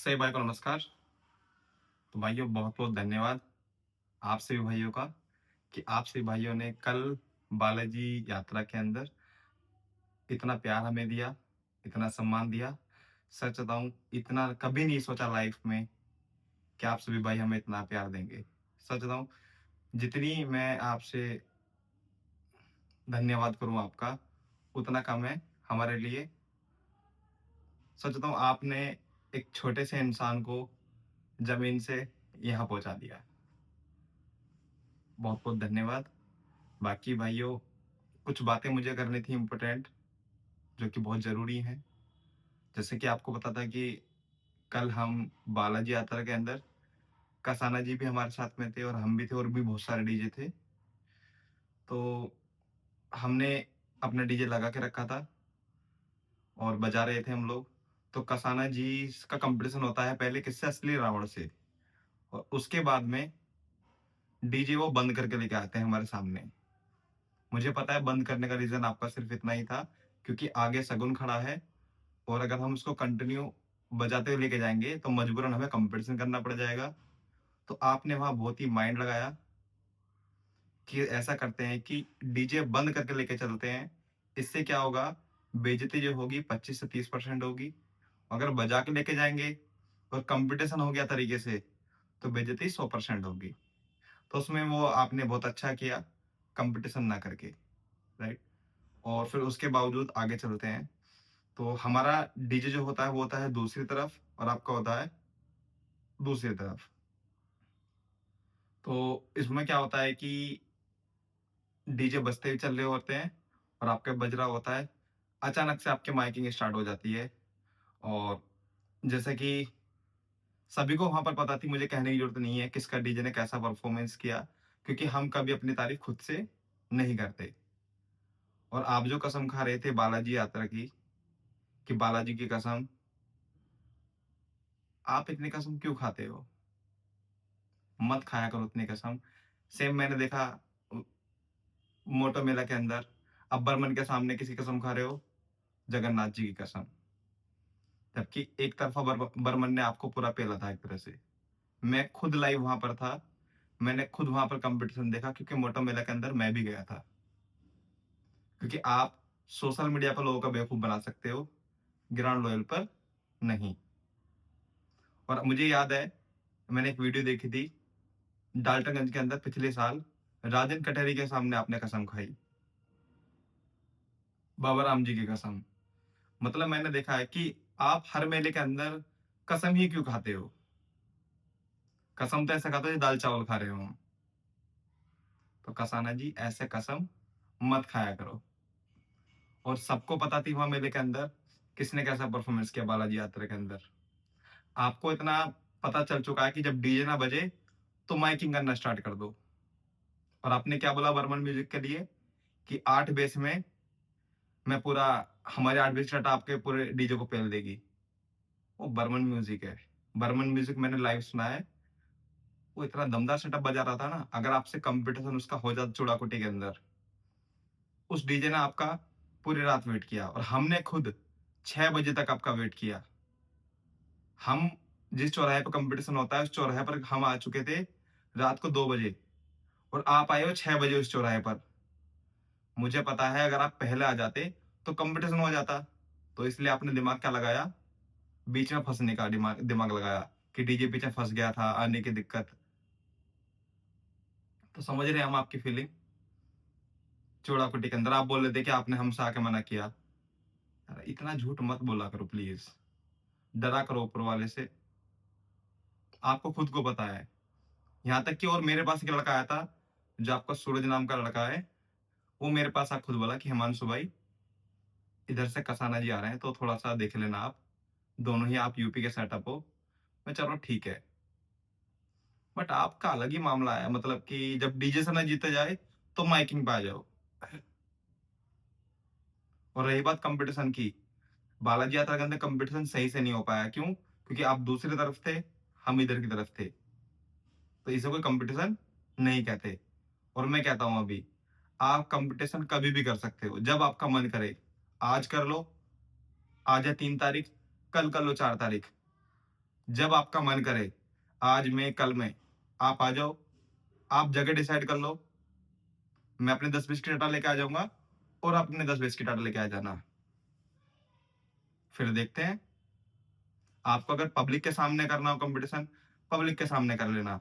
सही भाई को नमस्कार। तो भाइयों बहुत बहुत धन्यवाद आप सभी भाइयों का कि आप सभी भाइयों ने कल बालाजी यात्रा के अंदर इतना प्यार हमें दिया, इतना सम्मान दिया। सच बताऊं, इतना कभी नहीं सोचा लाइफ में कि आप सभी भाई हमें इतना प्यार देंगे। सच बताऊं, जितनी मैं आपसे धन्यवाद करूं आपका, उतना कम है हमारे लिए। सच बताऊं, आपने एक छोटे से इंसान को जमीन से यहाँ पहुंचा दिया। बहुत बहुत धन्यवाद। बाकी भाइयों, कुछ बातें मुझे करनी थी इम्पोर्टेंट, जो कि बहुत ज़रूरी हैं। जैसे कि आपको पता था कि कल हम बालाजी यात्रा के अंदर कसाना जी भी हमारे साथ में थे और हम भी थे और भी बहुत सारे डीजे थे। तो हमने अपना डीजे लगा के रखा था और बजा रहे थे हम लोग। तो कसाना जी का कॉम्पिटिशन होता है पहले किससे? असली रावण से। और उसके बाद में डीजे वो बंद करके लेके आते हैं हमारे सामने। मुझे पता है बंद करने का रीज़न आपका सिर्फ़ इतना ही था, क्योंकि आगे शगुन खड़ा है और अगर हम उसको कंटिन्यू बजाते हुए लेके जाएँगे, तो मजबूरन हमें कॉम्पिटिशन करना पड़ जाएगा। तो आपने वहाँ बहुत ही माइंड लगाया कि ऐसा करते हैं कि डीजे बंद करके लेके चलते हैं। इससे क्या होगा, बेइज़्ज़ती जो होगी 25 से 30% होगी। अगर बजा के लेके जाएँगे और कॉम्पिटिशन हो गया तरीके से, तो बेइज़्ज़ती 100% होगी। तो उसमें वो आपने बहुत अच्छा किया, कॉम्पिटिशन ना करके, राइट? और फिर उसके बावजूद आगे चलते हैं। तो हमारा डीजे जो होता है, वो होता है दूसरी तरफ और आपका होता है दूसरी तरफ। तो इसमें क्या होता है कि डीजे बजते हुए चल रहे होते हैं और आपका बज रहा होता है। अचानक से आपकी माइकिंग स्टार्ट हो जाती है और जैसे कि सभी को वहाँ पर पता थी, मुझे कहने की ज़रूरत नहीं है किसका डीजे ने कैसा परफ़ॉर्मेंस किया, क्योंकि हम कभी अपनी तारीफ़ खुद से नहीं करते। और आप जो कसम खा रहे थे बालाजी यात्रा की, कि बालाजी की कसम, आप इतनी कसम क्यों खाते हो? मत खाया करो इतनी कसम। सेम मैंने देखा उ मोटो मेला के अंदर, आप बर्मन के सामने किसकी कसम खा रहे हो? जगन्नाथ जी की कसम। जबकि एक तरफ़ा बर्मन ने आपको पूरा पेला था एक तरह से। मैं खुद लाइव वहाँ पर था। मैंने खुद वहाँ पर कॉम्पिटिशन देखा, क्योंकि मोटो मेला के अंदर मैं भी गया था। क्योंकि आप सोशल मीडिया पर लोगों का बेवकूफ़ बना सकते हो, ग्राउंड लेवल पर नहीं। और मुझे याद है, मैंने एक वीडियो देखी थी, डाल्टनगंज के अंदर पिछले साल राजन कटेरी के सामने आपने कसम खाई, बाबा राम जी की कसम। मतलब मैंने देखा है कि आप हर मेले के अंदर कसम ही क्यों खाते हो? कसम तो ऐसा खाते हो जैसे दाल-चावल खा रहे हो हम। तो कसाना जी, ऐसे कसम मत खाया करो। और सबको पता थी वहाँ मेले के अंदर किसने कैसा परफ़ॉर्मेंस किया बालाजी यात्रा के अंदर। आपको इतना पता चल चुका है कि जब डीजे ना बजे, तो माइकिंग करना स्टार्ट कर दो। और आपने क्या बोला बर्मन म्यूज़िक के लिए कि 8 बेस में मैं पूरा हमारे 8 बेस सेट आपके पूरे डीजे को पेल देगी। वो बर्मन म्यूज़िक है। बर्मन म्यूज़िक मैंने लाइव सुना है। वो इतना दमदार सेटअप बजा रहा था ना, अगर आपसे कॉम्पिटिशन उसका हो जाता चूड़ाकुटी के अंदर, उस डीजे ने आपका पूरी रात वेट किया और हमने खुद 6 बजे तक आपका वेट किया। हम जिस चौराहे पे कॉम्पिटिशन होता है, उस चौराहे पर हम आ चुके थे रात को 2 बजे और आप आए हो 6 बजे उस चौराहे पर। मुझे पता है अगर आप पहले आ जाते, तो कॉम्पिटिशन हो जाता। तो इसलिए आपने दिमाग क्या लगाया? बीच में फँसने का दिमाग दिमाग लगाया कि डीजे पीछे फँस गया था, आने की दिक्कत। तो समझ रहे हैं हम आपकी फीलिंग। चूड़ाकुटी के अंदर आप बोल रहे थे कि आपने हमसे आके मना किया। यार इतना झूठ मत बोला करो प्लीज़। डरा करो ऊपर वाले से। आपको खुद को पता है। यहाँ तक कि और मेरे पास एक लड़का आया था, जो आपका सूरज नाम का लड़का है, वो मेरे पास खुद बोला कि हिमांशु भाई, इधर से कसाना जी आ रहे हैं तो थोड़ा-सा देख लेना आप। दोनों ही आप यूपी के सेटअप हो। मैं चलो ठीक है। बट आपका अलग ही मामला है, मतलब कि जब डीजे से ना जीते जाए, तो माइकिंग पे आ जाओ। और रही बात कॉम्पिटिशन की, बालाजी यात्रा के अंदर कॉम्पिटिशन सही से नहीं हो पाया, क्यों? क्योंकि आप दूसरी तरफ थे, हम इधर की तरफ थे। तो इसे कोई कॉम्पिटिशन नहीं कहते। और मैं कहता हूँ अभी, आप कॉम्पिटिशन कभी भी कर सकते हो, जब आपका मन करे। आज कर लो, आज है 3 तारीख, कल कर लो 4 तारीख। जब आपका मन करे, आज में, कल में, आप आ जाओ, आप जगह डिसाइड कर लो, मैं अपने 10-20 की टाटा लेके आ जाऊँगा और आप अपने 10-20 की टाटा लेके आ जाना। फिर देखते हैं, आपको अगर पब्लिक के सामने करना हो कॉम्पिटिशन, पब्लिक के सामने कर लेना,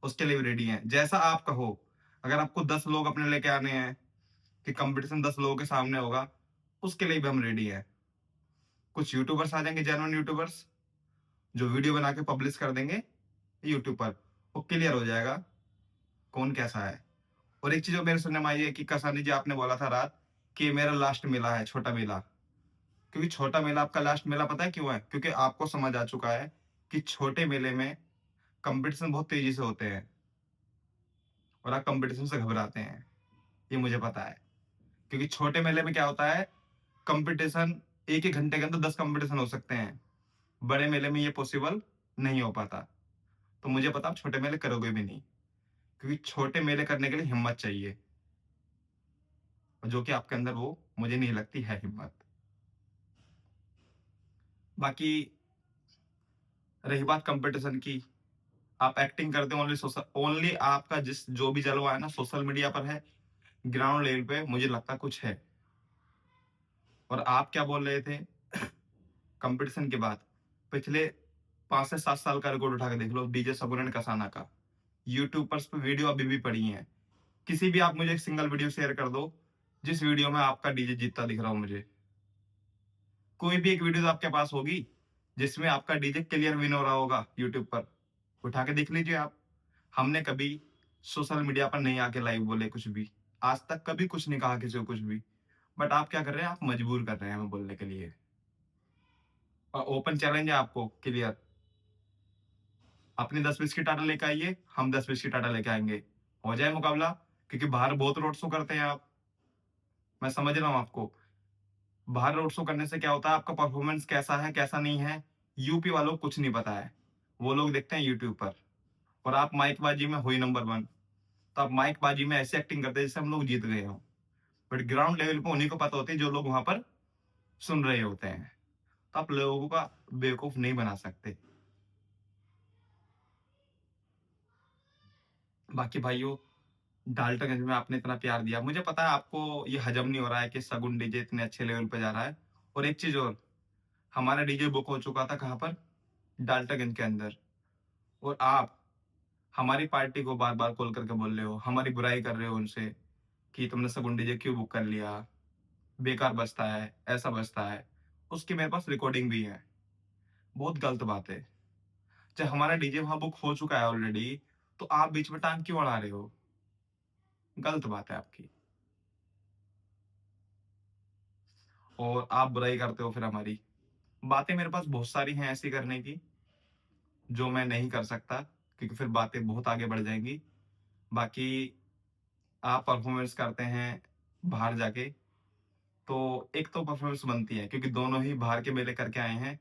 उसके लिए भी रेडी हैं। जैसा आप कहो, अगर आपको 10 लोग अपने लेके आने हैं कि कॉम्पिटिशन 10 लोगों के सामने होगा, उसके लिए भी हम रेडी हैं। कुछ यूट्यूबर्स आ जाएँगे, जेन्युइन यूट्यूबर्स, जो वीडियो बना के पब्लिश कर देंगे यूट्यूब पर, वो क्लियर हो जाएगा कौन कैसा है। और एक चीज़ और मेरे सुनने में आई है कि कसानी जी आपने बोला था रात कि ये मेरा लास्ट मेला है, छोटा मेला। क्योंकि छोटा मेला आपका लास्ट मेला पता है क्यों है? क्योंकि आपको समझ आ चुका है कि छोटे मेले में कॉम्पिटिशन बहुत तेज़ी से होते हैं और आप कॉम्पिटिशन से घबराते हैं, ये मुझे पता है। क्योंकि छोटे मेले में क्या होता है, कॉम्पिटिशन 1 ही घंटे के अंदर 10 कॉम्पिटिशन हो सकते हैं। बड़े मेले में ये पॉसिबल नहीं हो पाता। तो मुझे पता आप छोटे मेले करोगे भी नहीं, क्योंकि छोटे मेले करने के लिए हिम्मत चाहिए और जो कि आपके अंदर वो मुझे नहीं लगती है हिम्मत। बाकी रही बात कॉम्पिटिशन की, आप एक्टिंग करते हो ओनली आपका जिस जो भी जलवा है ना सोशल मीडिया पर है, ग्राउंड लेवल पे मुझे लगता कुछ है। और आप क्या बोल रहे थे कंपटीशन के बाद, पिछले 5 से 7 साल का रिकॉर्ड उठा के देख लो डीजे सबुरन कसाना का। यूट्यूब पर उस पे वीडियो अभी भी पड़ी हैं। किसी भी आप मुझे एक सिंगल वीडियो शेयर कर दो, जिस वीडियो में आपका डीजे जीतता दिख रहा हो मुझे। कोई भी एक वीडियो तो आपके पास होगी, जिसमें आपका डीजे क्लियर विन हो रहा होगा यूट्यूब पर। उठा के देख लीजिए आप। हमने कभी सोशल मीडिया पर नहीं आके लाइव बोले कुछ भी। आज तक कभी कुछ नहीं कहा किसी को कुछ भी। बट आप क्या कर रहे हैं, आप मजबूर कर रहे हैं हमें बोलने के लिए। और ओपन चैलेंज है आपको क्लियर, अपनी 10-20 की टाटा लेके आइए, हम 10-20 की टाटा लेके आएँगे। हो जाए मुकाबला, क्योंकि बाहर बहुत रोड शो करते हैं आप, मैं समझ रहा हूँ आपको। बाहर रोड शो करने से क्या होता है, आपका परफॉर्मेंस कैसा है, कैसा नहीं है, यूपी वालों को कुछ नहीं पता है। वो लोग देखते हैं यूट्यूब पर और आप माइकबाजी में हो ही नंबर 1। तो आप माइकबाजी में ऐसी एक्टिंग करते हैं जैसे हम लोग जीत गए हों। बट ग्राउंड लेवल पे उन्हीं को पता होती है जो लोग वहाँ पर सुन रहे होते हैं। तो आप लोगों का बेवकूफ़ नहीं बना सकते। बाकी भाइयों, डाल्टनगंज में आपने इतना प्यार दिया। मुझे पता है आपको ये हज़म नहीं हो रहा है कि सगुन डीजे इतने अच्छे लेवल पे जा रहा है। और एक चीज़ और, हमारा डीजे बुक हो चुका था कहाँ पर? डाल्टनगंज के अंदर। और आप हमारी पार्टी को बार-बार कॉल करके बोल रहे हो, हमारी बुराई कर रहे हो उनसे कि तुमने सगुन डीजे क्यों बुक कर लिया? बेकार बजता है, ऐसा बजता है। उसकी मेरे पास रिकॉर्डिंग भी है। बहुत गलत बात है। जब हमारा डीजे वहाँ बुक हो चुका है ऑलरेडी, तो आप बीच में टाँग क्यों अड़ा रहे हो? गलत बात है आपकी। और आप बुराई करते हो फिर हमारी। बातें मेरे पास बहुत सारी हैं ऐसी करने की, जो मैं नहीं कर सकता, क्योंकि फिर बातें बहुत आगे बढ़ जाएँगी। बाकी आप परफ़ॉर्मेंस करते हैं बाहर जाके, तो एक तो परफ़ॉर्मेंस बनती है क्योंकि दोनों ही बाहर के मेले करके आए हैं।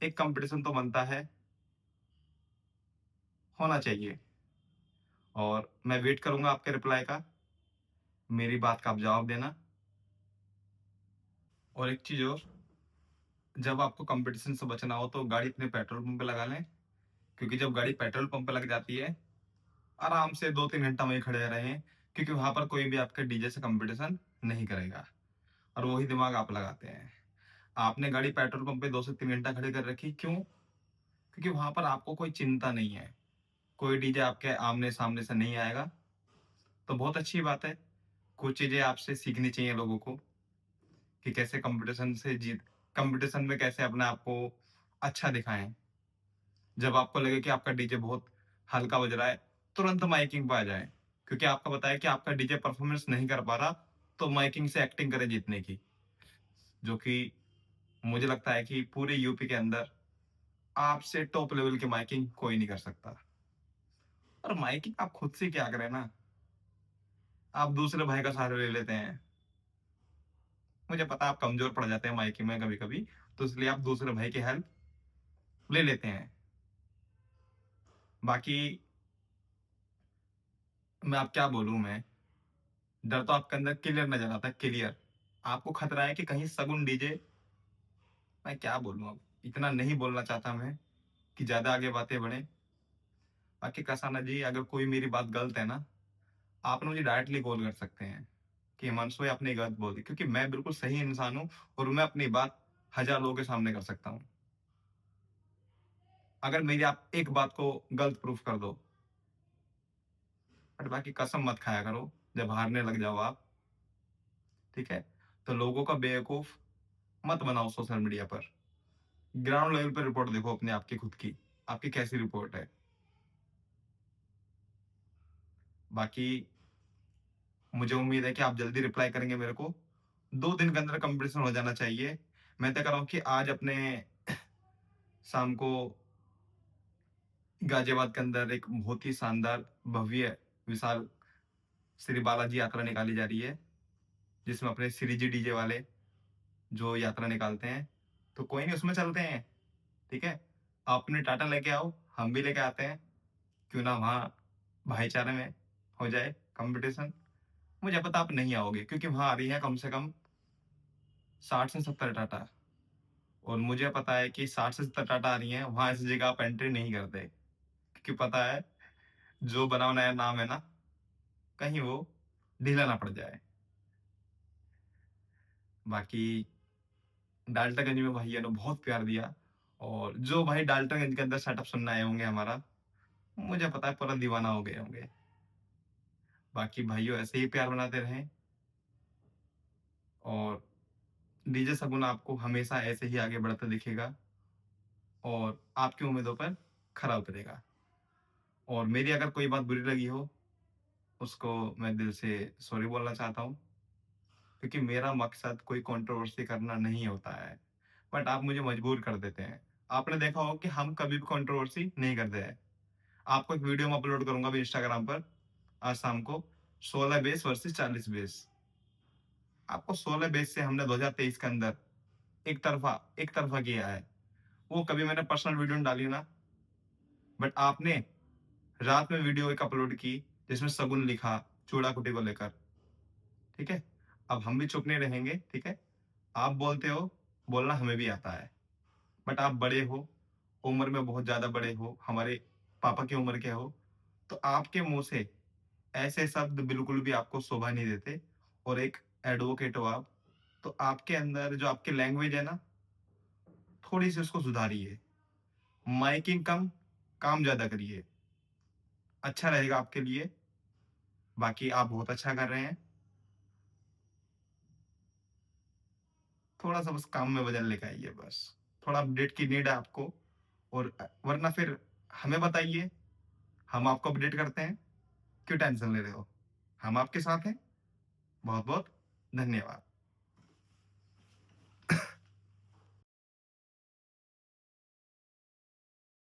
एक कॉम्पिटिशन तो बनता है, होना चाहिए। और मैं वेट करूँगा आपके रिप्लाई का, मेरी बात का आप जवाब देना। और एक चीज़ और, जब आपको कॉम्पिटिशन से बचना हो तो गाड़ी अपने पेट्रोल पंप पे लगा लें, क्योंकि जब गाड़ी पेट्रोल पंप पे लग जाती है, आराम से 2-3 घंटा वहीं खड़े रहें, क्योंकि वहाँ पर कोई भी आपके डीजे से कॉम्पिटिशन नहीं करेगा और वही दिमाग आप लगाते हैं। आपने गाड़ी पेट्रोल पंप पे 2 से 3 घंटा खड़ी कर रखी, क्यों? क्योंकि वहाँ पर आपको कोई चिंता नहीं है, कोई डीजे आपके आमने-सामने से नहीं आएगा, तो बहुत अच्छी बात है। कुछ चीज़ें आपसे सीखनी चाहिए लोगों को कि कैसे कॉम्पिटिशन में कैसे अपने आप को अच्छा दिखाएँ। जब आपको लगे कि आपका डीजे बहुत हल्का बज रहा है, तुरंत माइकिंग पे आ जाएँ। क्योंकि आपको पता है कि आपका डीजे परफ़ॉर्मेंस नहीं कर पा रहा, तो माइकिंग से एक्टिंग करें जीतने की। जो कि मुझे लगता है कि पूरे यूपी के अंदर आपसे टॉप लेवल की माइकिंग कोई नहीं कर सकता। और माइकिंग आप खुद से क्या करें ना, आप दूसरे भाई का सहारा ले लेते हैं। मुझे पता है आप कमज़ोर पड़ जाते हैं माइकिंग में कभी-कभी, तो इसलिए आप दूसरे भाई की हेल्प ले लेते हैं। बाकी मैं अब क्या बोलूँ मैं, डर तो आपके अंदर क्लियर नज़र आता है, क्लियर। आपको खतरा है कि कहीं सगुन डीजे, मैं क्या बोलूँ अब, इतना नहीं बोलना चाहता मैं, कि ज़्यादा आगे बातें बढ़ें। बाकी कसाना जी, अगर कोई मेरी बात गलत है ना, आप ना मुझे डायरेक्टली कॉल कर सकते हैं कि हिमांशु भाई आपने गलत बोल दी, क्योंकि मैं बिल्कुल सही इंसान हूँ और मैं अपनी बात 1000 लोगों के सामने कर सकता हूँ। अगर मेरी आप एक बात को गलत प्रूफ कर दो, बट बाकी कसम मत खाया करो जब हारने लग जाओ आप, ठीक है? तो लोगों का बेवकूफ़ मत बनाओ सोशल मीडिया पर। ग्राउंड लेवल पे रिपोर्ट देखो अपने आप की खुद की, आपकी कैसी रिपोर्ट है। बाकी मुझे उम्मीद है कि आप जल्दी रिप्लाई करेंगे मेरे को। 2 दिन के अंदर कंप्लीशन हो जाना चाहिए। मैं तय कर रहा हूँ कि आज अपने शाम को गाज़ियाबाद के अंदर एक बहुत ही शानदार, भव्य, विशाल श्री बालाजी यात्रा निकाली जा रही है, जिसमें अपने श्री जी डीजे वाले जो यात्रा निकालते हैं। तो कोई नहीं, उसमें चलते हैं, ठीक है? आप अपने टाटा लेके आओ, हम भी लेके आते हैं। क्यों ना वहाँ भाईचारे में हो जाए कॉम्पिटिशन। मुझे पता आप नहीं आओगे, क्योंकि वहाँ आ रही है कम से कम 60 से 70 टाटा, और मुझे पता है कि 60 से 70 टाटा आ रही हैं, वहाँ ऐसी जगह आप एंट्री नहीं करते। क्योंकि पता है, जो बना बनाया नाम है ना, कहीं वो ढीला ना पड़ जाए। बाकी डाल्टनगंज में भैया ने बहुत प्यार दिया, और जो भाई डाल्टनगंज के अंदर सेटअप सुनने आए होंगे हमारा, मुझे पता है पूरा दीवाना हो गए होंगे। बाकी भाइयों ऐसे ही प्यार बनाते रहें, और डीजे शगुन आपको हमेशा ऐसे ही आगे बढ़ता दिखेगा और आपकी उम्मीदों पर खरा उतरेगा। और मेरी अगर कोई बात बुरी लगी हो, उसको मैं दिल से सॉरी बोलना चाहता हूँ, क्योंकि मेरा मकसद कोई कंट्रोवर्सी करना नहीं होता है, बट आप मुझे मजबूर कर देते हैं। आपने देखा होगा कि हम कभी भी कंट्रोवर्सी नहीं करते हैं। आपको एक वीडियो मैं अपलोड करूँगा अभी इंस्टाग्राम पर, आज शाम को, 16 बेस वर्सेस 40 बेस। आपको 16 बेस से हमने 2023 के अंदर एक तरफ़ा किया है। वो कभी मैंने पर्सनल वीडियो नहीं डाली ना, बट आपने रात में वीडियो एक अपलोड की जिसमें शगुन लिखा चूड़ा-कुटी को लेकर, ठीक है? अब हम भी चुप नहीं रहेंगे, ठीक है? आप बोलते हो, बोलना हमें भी आता है, बट आप बड़े हो, उम्र में बहुत ज़्यादा बड़े हो, हमारे पापा की उम्र के हो, तो आपके मुँह से ऐसे शब्द बिल्कुल भी आपको शोभा नहीं देते, और एक एडवोकेट हो आप, तो आपके अंदर जो आपकी लैंग्वेज है ना, थोड़ी-सी उसको सुधारिए। माइकिंग कम, काम ज़्यादा करिए। अच्छा रहेगा आपके लिए। बाकी आप बहुत अच्छा कर रहे हैं। थोड़ा-सा बस काम में बदल लेके आइए बस। थोड़ा अपडेट की नीड है आपको, और वरना फिर हमें बताइए, हम आपको अपडेट करते हैं। क्यों टेंशन ले रहे हो? हम आपके साथ हैं। बहुत-बहुत धन्यवाद।